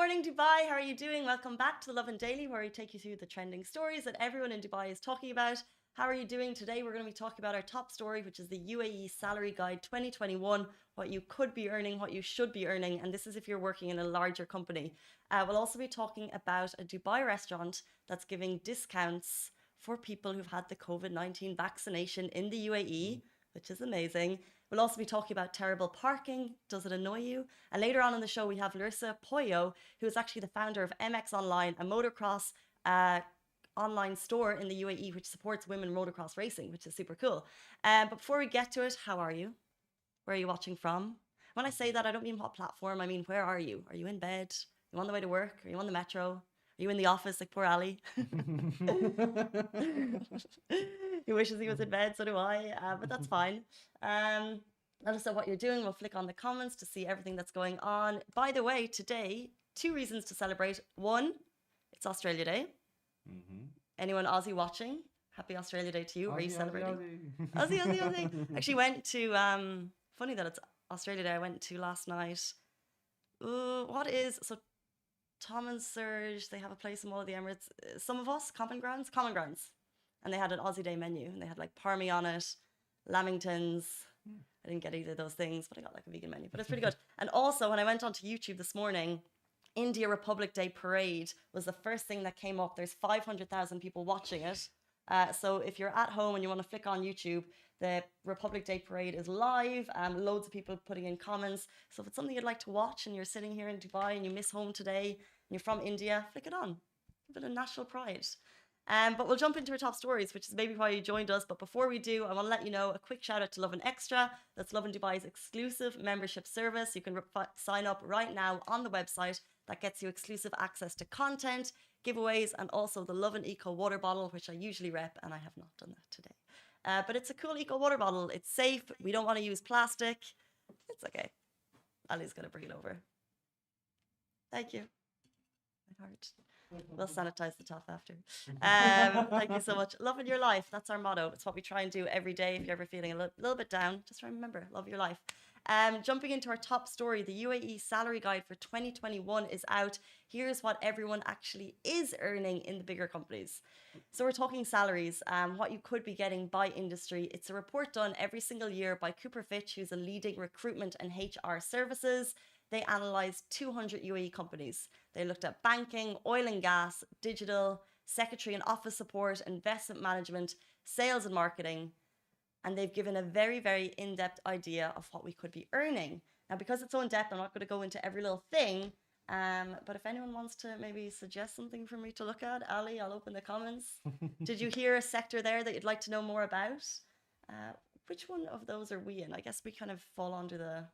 morning, Dubai. How are you doing? Welcome back to the Lovin Daily, where we take you through the trending stories that everyone in Dubai is talking about. How are you doing today? We're going to be talking about our top story, which is the UAE Salary Guide 2021, what you could be earning, what you should be earning, and this is if you're working in a larger company. We'll also be talking about a Dubai restaurant that's giving discounts for people who've had the COVID-19 vaccination in the UAE, which is amazing. We'll also be talking about terrible parking. Does it annoy you? And later on in the show, we have Larissa Poyo, who is actually the founder of MX Online, a motocross online store in the UAE, which supports women motocross racing, which is super cool. But before we get to it, how are you? Where are you watching from? When I say that, I don't mean what platform. I mean, where are you? Are you in bed? Are you on the way to work? Are you on the metro? Are you in the office like poor Ali? He wishes he was in bed, so do I, but that's fine. Let us know what you're doing. We'll flick on the comments to see everything that's going on. By the way, today, two reasons to celebrate. One, it's Australia Day. Anyone Aussie watching? Happy Australia Day to you. Are you celebrating? Aussie, Aussie, Aussie. Actually went to, funny that it's Australia Day. I went to last night. So Tom and Serge, they have a place in one of the Emirates. Some of us, Common Grounds. And they had an Aussie Day menu. And they had like parmy on it, lamingtons. I didn't get either of those things, but I got like a vegan menu. But it's pretty good. And also, when I went onto YouTube this morning, India Republic Day Parade was the first thing that came up. There's 500,000 people watching it. So if you're at home and you want to flick on YouTube, the Republic Day Parade is live. Loads of people putting in comments. So if it's something you'd like to watch and you're sitting here in Dubai and you miss home today and you're from India, flick it on. Give it a national pride. But we'll jump into our top stories, which is maybe why you joined us. But before we do, I want to let you know a quick shout out to Lovin Extra. That's Lovin Dubai's exclusive membership service. You can sign up right now on the website. That gets you exclusive access to content, giveaways, and also the Lovin Eco water bottle, which I usually rep, and I have not done that today. But it's a cool eco water bottle. It's safe. We don't want to use plastic. It's okay. Ali's going to bring it over. Thank you. My heart. We'll sanitize the top after. Thank you so much. Love in your life. That's our motto. It's what we try and do every day. If you're ever feeling a little bit down, just remember, love your life. Jumping into our top story, the UAE Salary Guide for 2021 is out. Here's what everyone actually is earning in the bigger companies. So we're talking salaries, what you could be getting by industry. It's a report done every single year by Cooper Fitch, who's a leading recruitment and HR services. They analysed 200 UAE companies. They looked at banking, oil and gas, digital, secretary and office support, investment management, sales and marketing. And they've given a very, very in-depth idea of what we could be earning. Now, because it's so in-depth, I'm not going to go into every little thing. But if anyone wants to maybe suggest something for me to look at, Ali, I'll open the comments. Did you hear a sector there that you'd like to know more about? Which one of those are we in? I guess we kind of fall under the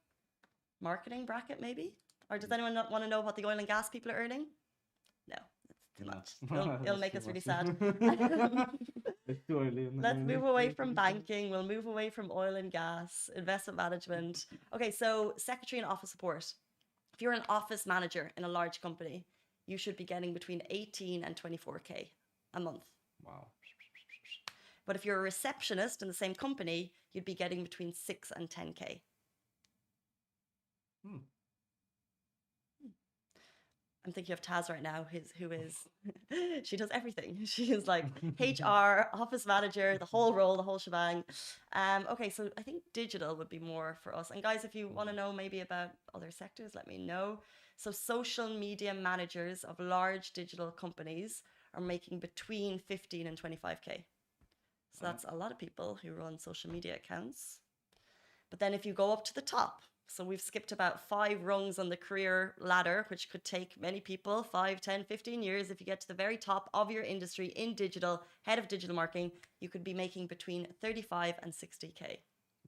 marketing bracket, maybe? Or does anyone not want to know what the oil and gas people are earning? No, it's too much. It'll make us really sad. It's too early. Let's move away from banking. We'll move away from oil and gas, investment management. Okay, so secretary and office support. If you're an office manager in a large company, you should be getting between 18 and 24K a month. Wow. But if you're a receptionist in the same company, you'd be getting between 6 and 10K. I'm thinking of Taz right now, who is, she does everything. She is like HR, office manager, the whole role, the whole shebang. Okay, so I think digital would be more for us. And guys, if you want to know maybe about other sectors, let me know. So social media managers of large digital companies are making between 15 and 25K. So that's a lot of people who run social media accounts. But then if you go up to the top, so we've skipped about 5 rungs on the career ladder, which could take many people 5, 10, 15 years. If you get to the very top of your industry in digital, head of digital marketing, you could be making between 35 and 60K.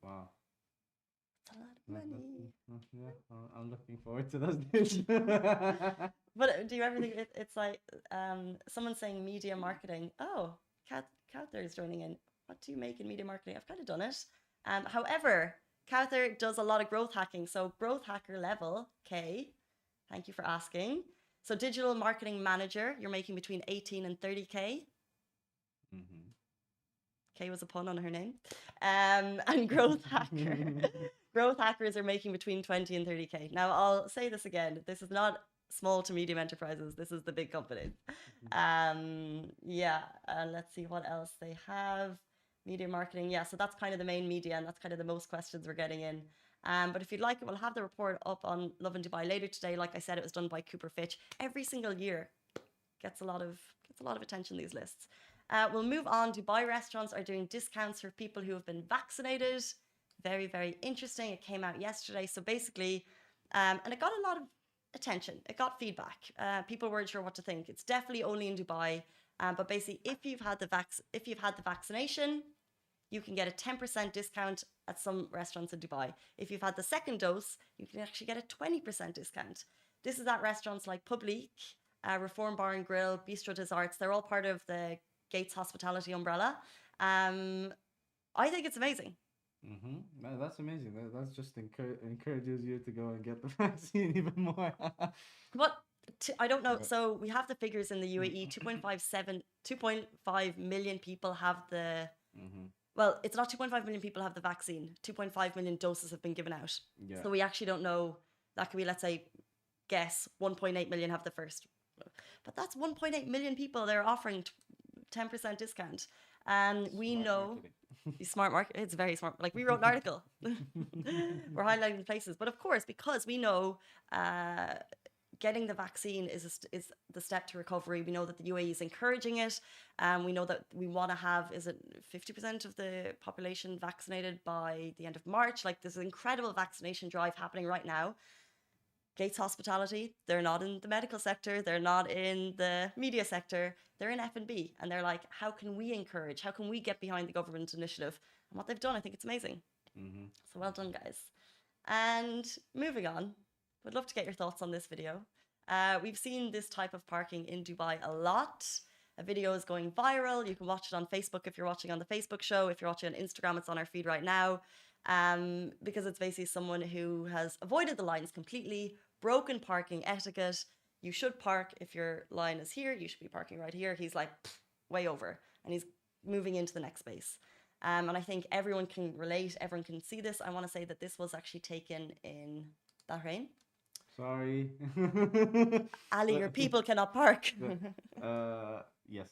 Wow. That's a lot of money. Yeah, I'm looking forward to those days. But do you ever think it's like someone saying media marketing? Oh, Cather is joining in. What do you make in media marketing? I've kind of done it. However, Cather does a lot of growth hacking. So growth hacker level, K. Thank you for asking. So digital marketing manager, you're making between 18 and 30K. K was a pun on her name. And growth hacker. Growth hackers are making between 20 and 30K. Now, I'll say this again. This is not small to medium enterprises. This is the big companies. Yeah, let's see what else they have. Media marketing. Yeah, so that's kind of the main media, and that's kind of the most questions we're getting in. But if you'd like it, we'll have the report up on Lovin Dubai later today. Like I said, it was done by Cooper Fitch. Every single year gets a lot of attention, these lists. We'll move on. Dubai restaurants are doing discounts for people who have been vaccinated. Very, very interesting. It came out yesterday. So basically, and it got a lot of attention. It got feedback. People weren't sure what to think. It's definitely only in Dubai. But basically, if you've had the vaccination, you can get a 10% discount at some restaurants in Dubai. If you've had the second dose, you can actually get a 20% discount. This is at restaurants like Publique, Reform Bar and Grill, Bistro Desserts. They're all part of the Gates Hospitality umbrella. I think it's amazing. That's amazing. That's just encourages you to go and get the vaccine even more. But I don't know. So we have the figures in the UAE. 2.5 million people have the. Well, it's not 2.5 million people have the vaccine. 2.5 million doses have been given out. Yeah. So we actually don't know. That could be, let's say, guess 1.8 million have the first. But that's 1.8 million people they're offering 10% discount. And we Smart know marketing. smart market. It's very smart. Like, we wrote an article. We're highlighting the places. But of course, because we know getting the vaccine is the step to recovery. We know that the UAE is encouraging it. We know that we want to have, is it 50% of the population vaccinated by the end of March? Like, there's an incredible vaccination drive happening right now. Gates Hospitality, they're not in the medical sector. They're not in the media sector. They're in F&B. And they're like, how can we encourage? How can we get behind the government initiative? And what they've done, I think it's amazing. So well done, guys. And moving on, would love to get your thoughts on this video. We've seen this type of parking in Dubai a lot. A video is going viral. You can watch it on Facebook if you're watching on the Facebook show. If you're watching on Instagram, it's on our feed right now. Because it's basically someone who has avoided the lines completely, broken parking etiquette. You should park if your line is here. You should be parking right here. He's like way over, and he's moving into the next space. And I think everyone can relate. Everyone can see this. I want to say that this was actually taken in Bahrain. Sorry. Ali, your people cannot park. Yes.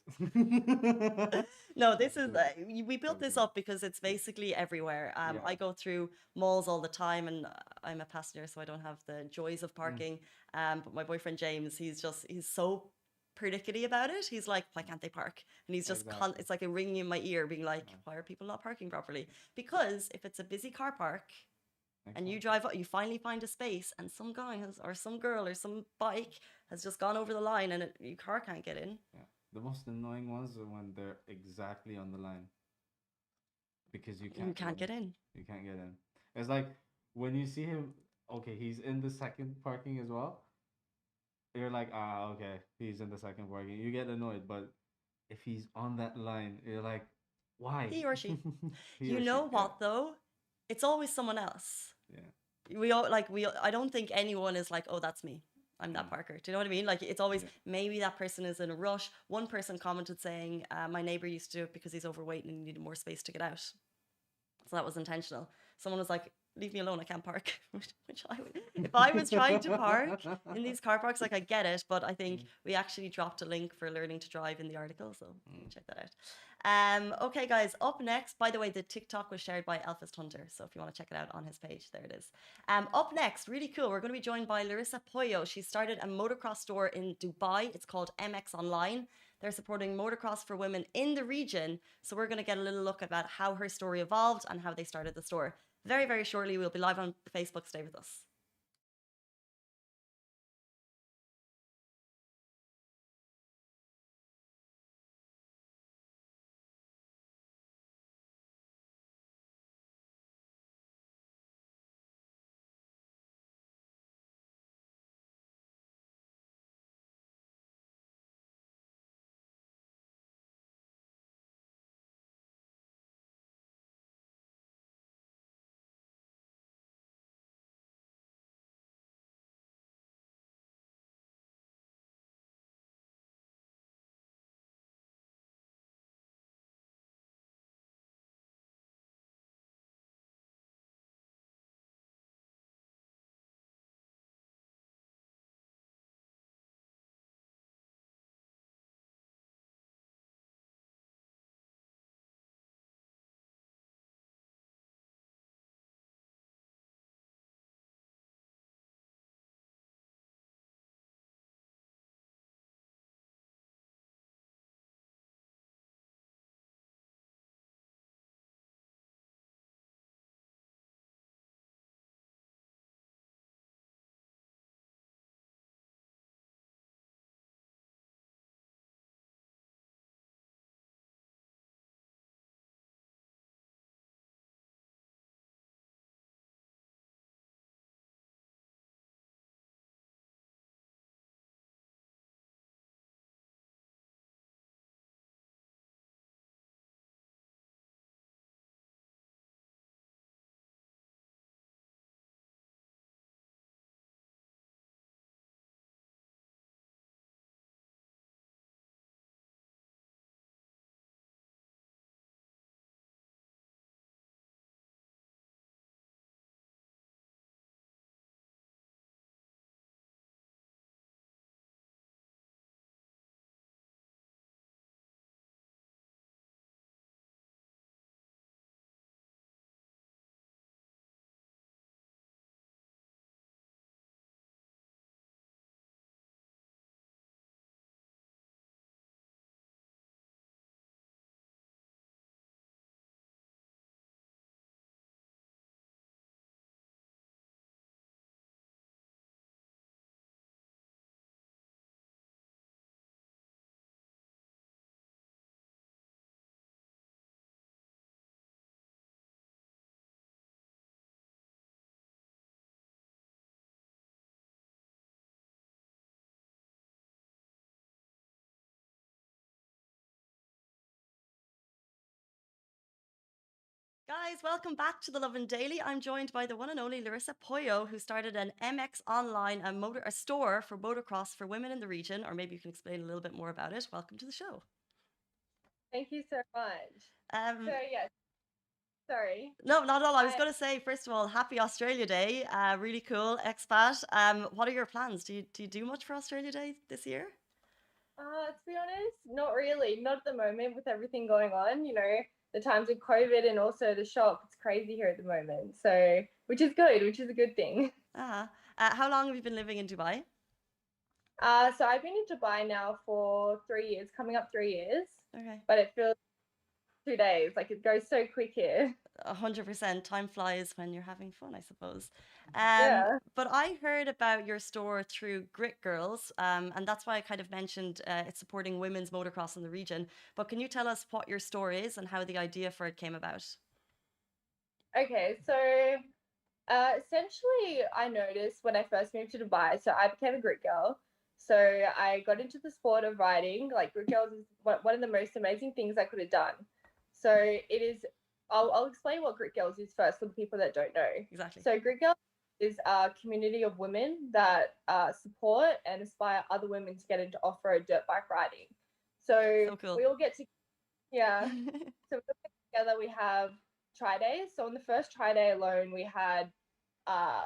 No, this is we built this up because it's basically everywhere. Yeah. I go through malls all the time, and I'm a passenger, so I don't have the joys of parking. But my boyfriend James, he's so pernickety about it. He's like, why can't they park? And he's just Exactly. it's like a ringing in my ear, being like, why are people not parking properly? Because if it's a busy car park, and you drive up, you finally find a space, and some guy has, or some girl, or some bike has just gone over the line, and your car can't get in. Yeah. The most annoying ones are when they're exactly on the line. Because you can't get in. You can't get in. It's like when you see him, okay, he's in the second parking as well. You're like, okay, he's in the second parking. You get annoyed, but if he's on that line, you're like, why? He or she. He You or know she, what though? It's always someone else. Yeah. I don't think anyone is like, oh, that's me. I'm that parker. Do you know what I mean? Like, it's always maybe that person is in a rush. One person commented saying, my neighbor used to do it because he's overweight and he needed more space to get out. So that was intentional. Someone was like, leave me alone, I can't park. Which I would, if I was trying to park in these car parks, like, I get it, but I think we actually dropped a link for learning to drive in the article, so you can check that out. Okay, guys, up next, by the way, the TikTok was shared by Elfist Hunter, so if you want to check it out on his page, there it is. Up next, really cool, we're going to be joined by Larissa Poyo. She started a motocross store in Dubai. It's called MX Online. They're supporting motocross for women in the region. So we're going to get a little look about how her story evolved and how they started the store. Very, very shortly, we'll be live on Facebook. Stay with us. Guys, welcome back to the Lovin Daily. I'm joined by the one and only Larissa Poyo, who started an MX Online, a store for motocross for women in the region. Or maybe you can explain a little bit more about it. Welcome to the show. Thank you so much. So Um, yes, sorry. no, not at all. I was I going to say, first of all, happy Australia Day. Really cool, expat. What are your plans? Do you do much for Australia Day this year? to be honest, not really. Not at the moment with everything going on, the times of COVID and also the shop. It's crazy here at the moment. So which is good, which is a good thing. Uh-huh. How long have you been living in Dubai? So I've been in Dubai now for 3 years, coming up 3 years, Okay. but it feels 2 days. Like it goes so quick here. 100%. Time flies when you're having fun, I suppose. Yeah. But I heard about your store through Grit Girls, and that's why I kind of mentioned it's supporting women's motocross in the region. But can you tell us what your store is and how the idea for it came about? Okay, so essentially, I noticed when I first moved to Dubai, so I became a grit girl. So I got into the sport of riding. Like grit girls is one of the most amazing things I could have done. So it is. I'll explain what grit girls is first for the people that don't know. Exactly. So grit girls is a community of women that support and aspire other women to get into off-road dirt bike riding. So So cool. we all get to yeah. So we all get together. We have tri days. So on the first tri day alone, we had uh,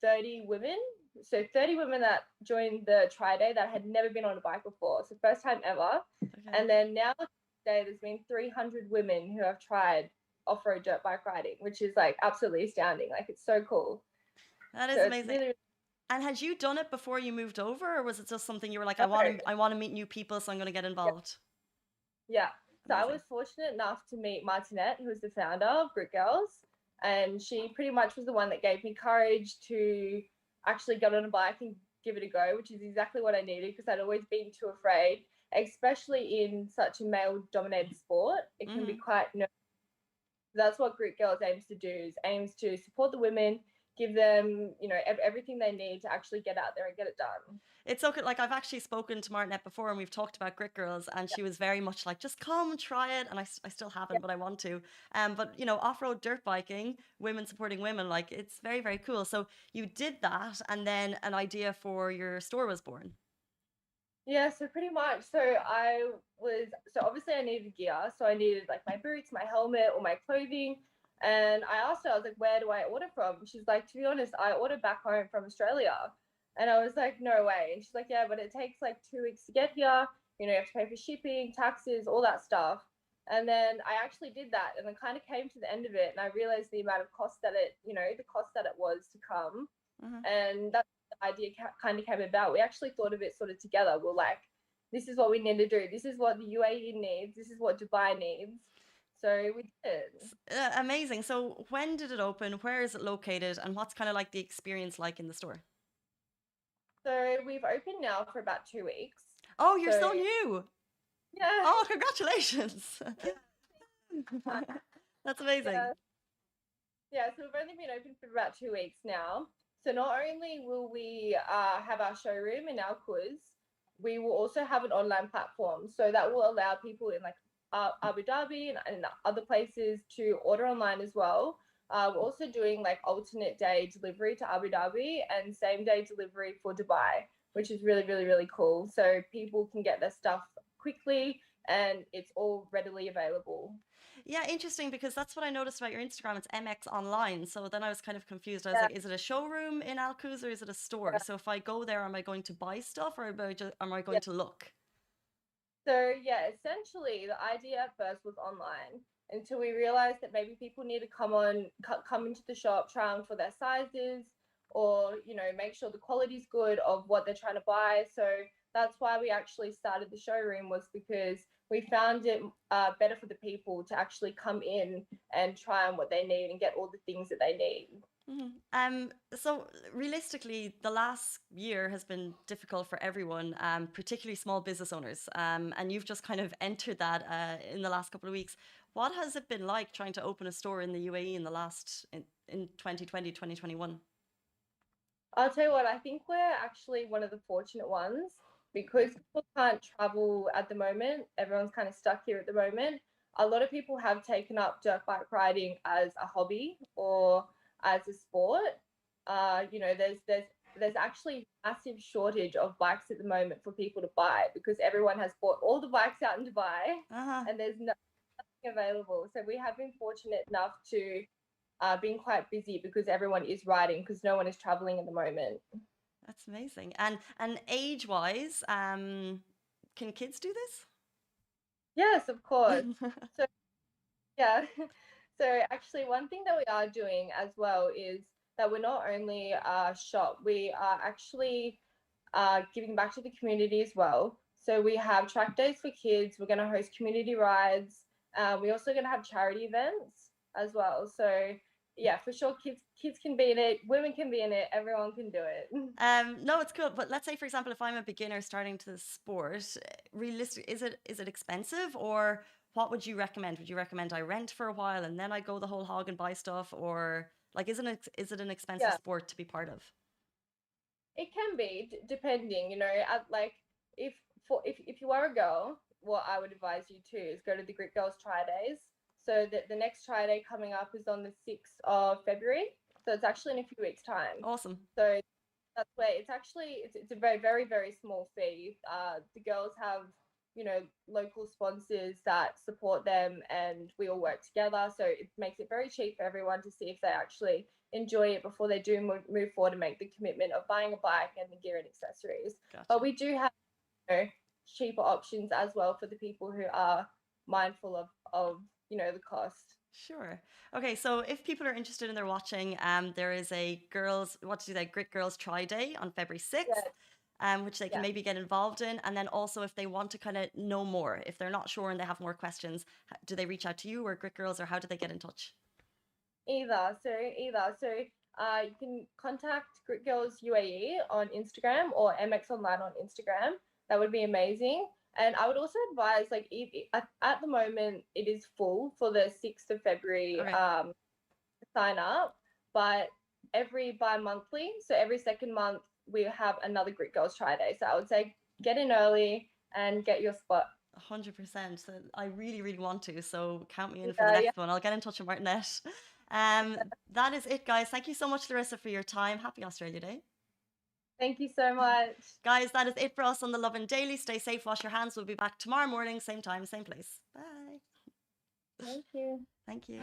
30 women. So 30 women that joined the tri day that had never been on a bike before. So first time ever. Okay. And then now today there's been 300 women who have tried off-road dirt bike riding, which is like absolutely astounding. Like it's so cool. That So is it's amazing. really, And had you done it before you moved over, or was it just something you were like, really I want to meet new people, so I'm going to get yeah. involved? Yeah. So I Amazing. was fortunate enough to meet Martinette, who was the founder of Grit Girls, and she pretty much was the one that gave me courage to actually get on a bike and give it a go, which is exactly what I needed because I'd always been too afraid, especially in such a male-dominated sport. It can be Hmm. quite that's what Grit Girls aims to do is aims to support the women, give them everything they need to actually get out there and get it done. It's so good. Like I've actually spoken to Martinette before, and we've talked about Grit Girls, and she was very much like, just come and try it. And I still Yeah. haven't, but I want to. But off road dirt biking, women supporting women, like it's very very cool. So you did that, and then an idea for your store was born. Yeah, so pretty much. So obviously I needed gear. So I needed like my boots, my helmet, all my clothing. And I asked her, I was like, where do I order from? She's like, to be honest, I ordered back home from Australia. And I was like, no way. And she's like, yeah, but it takes like 2 weeks to get here. You have to pay for shipping, taxes, all that stuff. And then I actually did that and then kind of came to the end of it and I realized the amount of cost that the cost that it was to come. Hmm. And that's the idea kind of came about. We actually thought of it sort of together. We're like, this is what we need to do. This is what the UAE needs. This is what Dubai needs. So we did. Amazing. So when did it open? Where is it located? And what's kind of like the experience like in the store? So we've opened now for about 2 weeks. Oh, you're so So new. yeah, Oh, congratulations. That's amazing. yeah, yeah. So we've only been open for about 2 weeks now. So not only will we have our showroom in our quiz, we will also have an online platform. So that will allow people in like Abu Dhabi and other places to order online as well. We're also doing like alternate day delivery to Abu Dhabi and same day delivery for Dubai, which is really, really, really cool. So people can get their stuff quickly and it's all readily available. Yeah, interesting because that's what I noticed about your Instagram. It's MX Online. So then I was kind of confused. I was Yeah, like, is it a showroom in Al Quoz or is it a store? yeah, So if I go there, am I going to buy stuff or am I yeah. going to look? So yeah, essentially the idea at first was online until we realized that maybe people need to come into the shop, try on for their sizes, or make sure the quality's good of what they're trying to buy. So that's why we actually started the showroom was because we found it better for the people to actually come in and try on what they need and get all the things that they need. Mhm. So realistically, the last year has been difficult for everyone, particularly small business owners. And you've just kind of entered that in the last couple of weeks. What has it been like trying to open a store in the UAE in the in 2020, 2021? I'll tell you what, I think we're actually one of the fortunate ones because people can't travel at the moment. Everyone's kind of stuck here at the moment. a lot of people have taken up dirt bike riding as a hobby or as a sport. You know, there's actually massive shortage of bikes at the moment for people to buy because everyone has bought all the bikes out in Dubai Uh-huh. and there's nothing available. So we have been fortunate enough to being quite busy because everyone is riding because no one is traveling at the moment. That's amazing. And age-wise, can kids do this? Yes, of course. So yeah. So actually, one thing that we are doing as well is that we're not only a shop, we are actually giving back to the community as well. So we have track days for kids. We're going to host community rides. We're also going to have charity events as well. So yeah, for sure, kids can be in it, women can be in it, everyone can do it. No, it's cool. But let's say, for example, if I'm a beginner starting to the sport, realistic, is it expensive, or what would you recommend? Would you recommend I rent for a while and then I go the whole hog and buy stuff, or like, is it an expensive Yeah. sport to be part of? It can be depending, you know, like if if you are a girl, what I would advise you to is go to the Grit Girls Try Days. So the next Try Day coming up is on the 6th of February. So it's actually in a few weeks' time. Awesome. So that's where it's a very, very, very small fee. The girls have, you know, local sponsors that support them and we all work together. So it makes it very cheap for everyone to see if they actually enjoy it before they do move forward and make the commitment of buying a bike and the gear and accessories. Gotcha. But we do have, you know, cheaper options as well for the people who are mindful of you know, the cost. Sure. Okay, so if people are interested and they're watching, there is a Grit Girls Try Day on February 6th, Yeah, which they can yeah. maybe get involved in. And then also if they want to kind of know more, if they're not sure and they have more questions, do they reach out to you or Grit Girls, or how do they get in touch? Either. So you can contact Grit Girls UAE on Instagram or MX Online on Instagram. That would be amazing. And I would also advise, like, if at the moment it is full for the 6th of February Okay. sign up, but every bi-monthly, so every second month, we have another Grit Girls Try Day. So I would say get in early and get your spot. 100%. So I really, really want to. So count me in for the Yeah, yeah. next one. I'll get in touch with Martinette. That is it, guys. Thank you so much, Larissa, for your time. Happy Australia Day. Thank you so much. Guys, that is it for us on the Lovin Daily. Stay safe, wash your hands. We'll be back tomorrow morning, same time, same place. Bye. Thank you. Thank you.